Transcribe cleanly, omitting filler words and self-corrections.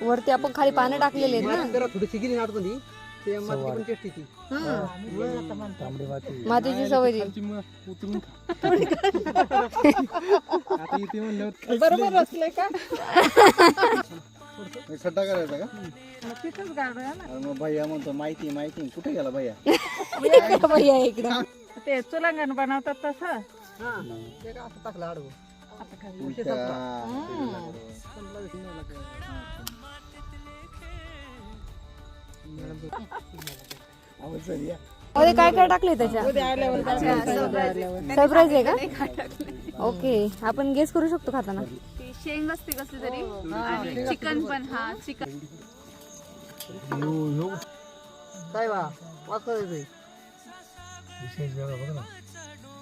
वरती आपण खाली पानं टाकलेले आहेत ना. थोडीशी गिरी नाटतो ती ते माती पण टेस्टी ती मातीची सवय ती. बरोबर असले का खड्डा करायचा का तिथंच गाडूया ना. मग भैया म्हणतो माहिती माहिती कुठे गेला भैया भैया इकडं ते चुलंगण बनवतात तसं ते का असं टाकलं आडवं आता काय मध्ये काय काय टाकले त्याच्या? सरप्राईज आहे का? ओके, आपण गेस करू शकतो खाताना. शेंग असते कसली तरी आणि चिकन पण. हा चिकन काय वा वाचता येते विशेष बघा ना